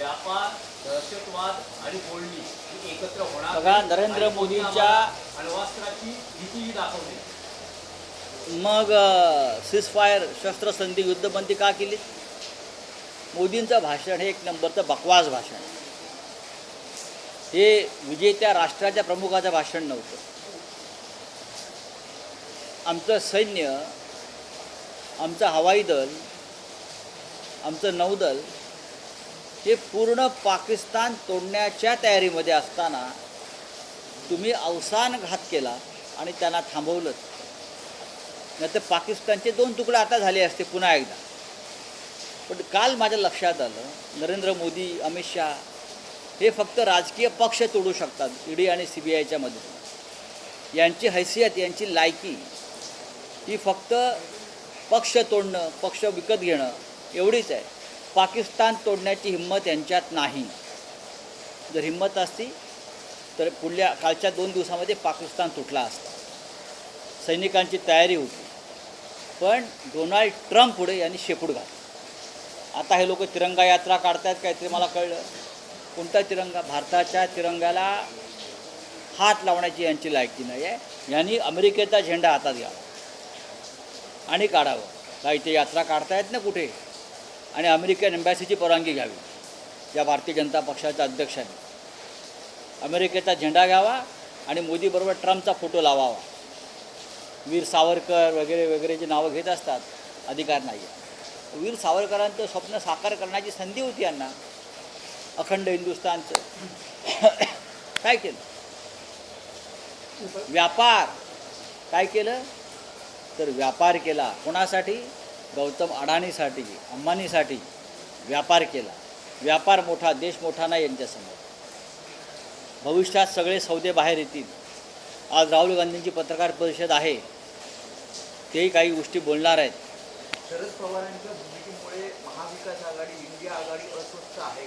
व्यापार, दहशतवाद आणि बोलणी ही एकत्र होणार. बघा, नरेंद्र मोदींच्या अण्वस्त्राची भीतीही दाखवली. मग सीजफायर शस्त्रसंधी युद्धबंदी का केली? मोदींचं भाषण हे एक नंबरचं बकवास भाषण. हे विजेत्या राष्ट्राच्या प्रमुखाचं भाषण नव्हतं. आमचं सैन्य, आमचं हवाई दल, आमचं नौदल हे पूर्ण पाकिस्तान तोडण्याच्या तयारीमध्ये असताना तुम्ही अवसान घात केला आणि त्यांना थांबवलं. नाही तर पाकिस्तानचे 2 तुकडे आता झाले असते पुन्हा एकदा. पण काल माझ्या लक्षात आलं, नरेंद्र मोदी, अमित शहा हे फक्त राजकीय पक्ष तोडू शकतात ईडी आणि CBIच्या मदतीने. यांची हैसियत, यांची लायकी ही फक्त पक्ष तोडणं, पक्ष विकत घेणं एवढीच आहे. पाकिस्तान तोडण्याची हिंमत यांच्यात नाही. जर हिंमत असती तर कालच्या 2 दिवसामध्ये पाकिस्तान तुटला असता. सैनिकांची तयारी होती. पण डोनाल्ड ट्रम्प पुढे यांनी शेपूट घातला. आता हे लोक तिरंगा यात्रा काढतात काय ते मला कळलं. कोणता तिरंगा? भारताच्या तिरंगाला हात लावण्याची यांची लायकी नाही आहे. यांनी अमेरिकेचा झेंडा हातात घ्यावा आणि काढावं. काय इथे यात्रा काढतायत ना कुठे, आणि अमेरिकन एम्बॅसीची परवानगी घ्यावी. या भारतीय जनता पक्षाच्या अध्यक्षांनी अमेरिकेचा झेंडा घ्यावा आणि मोदीबरोबर ट्रम्पचा फोटो लावावा. वीर सावरकर वगैरे वगैरे जे नावं घेत असतात, अधिकार नाही आहे. वीर सावरकरांचं स्वप्न साकार करण्याची संधी होती यांना, अखंड हिंदुस्थानचं. काय केलं? व्यापार. काय केलं तर व्यापार केला. कोणासाठी? गौतम अडाणीसाठी, अंबानीसाठी व्यापार केला. व्यापार मोठा, देश मोठा नाही यांच्यासमोर. भविष्यात सगळे सौदे बाहेर येतील. आज राहुल गांधींची पत्रकार परिषद आहे, तेही काही गोष्टी बोलणार आहेत. शरद पवारांच्या भूमिकेमुळे महाविकास आघाडी, इंडिया आघाडी अस्वस्थ आहे.